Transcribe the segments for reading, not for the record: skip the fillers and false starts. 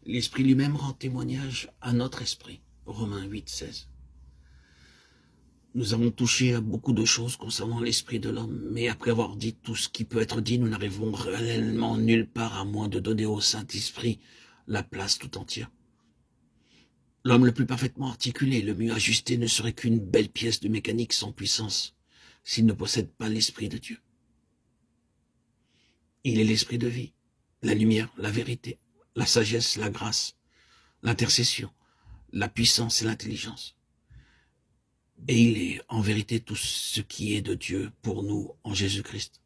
L'Esprit lui-même rend témoignage à notre esprit. Romains 8, 16. Nous avons touché à beaucoup de choses concernant l'esprit de l'homme, mais après avoir dit tout ce qui peut être dit, nous n'arrivons réellement nulle part à moins de donner au Saint-Esprit la place tout entière. L'homme le plus parfaitement articulé, le mieux ajusté, ne serait qu'une belle pièce de mécanique sans puissance, s'il ne possède pas l'Esprit de Dieu. Il est l'Esprit de vie, la lumière, la vérité, la sagesse, la grâce, l'intercession, la puissance et l'intelligence. Et il est en vérité tout ce qui est de Dieu pour nous en Jésus-Christ.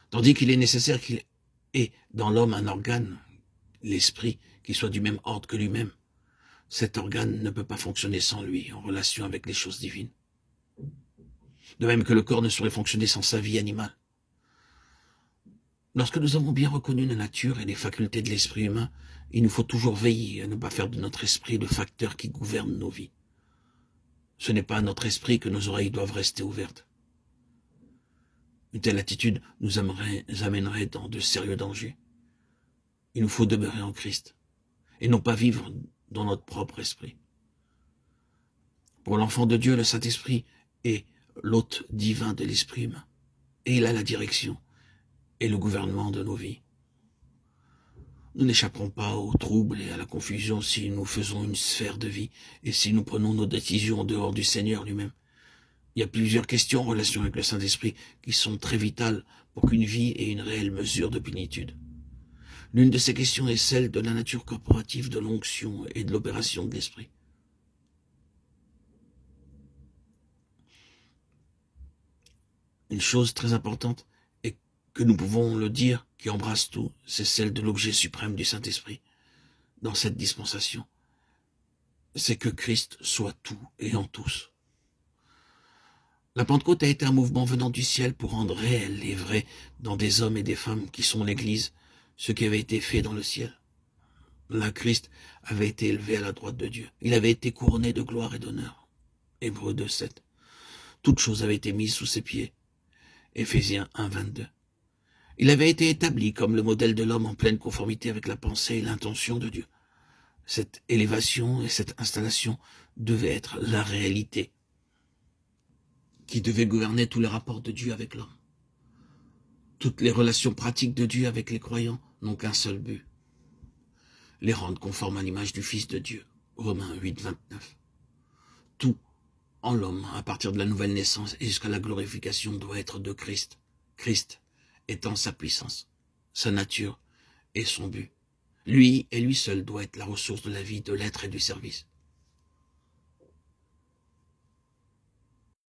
Tandis qu'il est nécessaire qu'il ait dans l'homme un organe, l'esprit, qui soit du même ordre que lui-même. Cet organe ne peut pas fonctionner sans lui, en relation avec les choses divines. De même que le corps ne saurait fonctionner sans sa vie animale. Lorsque nous avons bien reconnu la nature et les facultés de l'esprit humain, il nous faut toujours veiller à ne pas faire de notre esprit le facteur qui gouverne nos vies. Ce n'est pas à notre esprit que nos oreilles doivent rester ouvertes. Une telle attitude nous amènerait dans de sérieux dangers. Il nous faut demeurer en Christ et non pas vivre dans notre propre esprit. Pour l'enfant de Dieu, le Saint-Esprit est l'hôte divin de l'esprit humain et il a la direction et le gouvernement de nos vies. Nous n'échapperons pas aux troubles et à la confusion si nous faisons une sphère de vie et si nous prenons nos décisions en dehors du Seigneur lui-même. Il y a plusieurs questions en relation avec le Saint-Esprit qui sont très vitales pour qu'une vie ait une réelle mesure de plénitude. L'une de ces questions est celle de la nature corporative de l'onction et de l'opération de l'Esprit. Une chose très importante, et que nous pouvons le dire, qui embrasse tout, c'est celle de l'objet suprême du Saint-Esprit dans cette dispensation. C'est que Christ soit tout et en tous. La Pentecôte a été un mouvement venant du ciel pour rendre réel et vrai dans des hommes et des femmes qui sont l'Église ce qui avait été fait dans le ciel. Là, Christ avait été élevé à la droite de Dieu. Il avait été couronné de gloire et d'honneur. Hébreux 2, 7. Toute chose avait été mise sous ses pieds. Éphésiens 1, 22. Il avait été établi comme le modèle de l'homme en pleine conformité avec la pensée et l'intention de Dieu. Cette élévation et cette installation devaient être la réalité qui devait gouverner tous les rapports de Dieu avec l'homme. Toutes les relations pratiques de Dieu avec les croyants n'ont qu'un seul but: les rendre conformes à l'image du Fils de Dieu. Romains 8, 29. Tout en l'homme, à partir de la nouvelle naissance et jusqu'à la glorification, doit être de Christ. Christ étant sa puissance, sa nature et son but. Lui et lui seul doit être la ressource de la vie, de l'être et du service.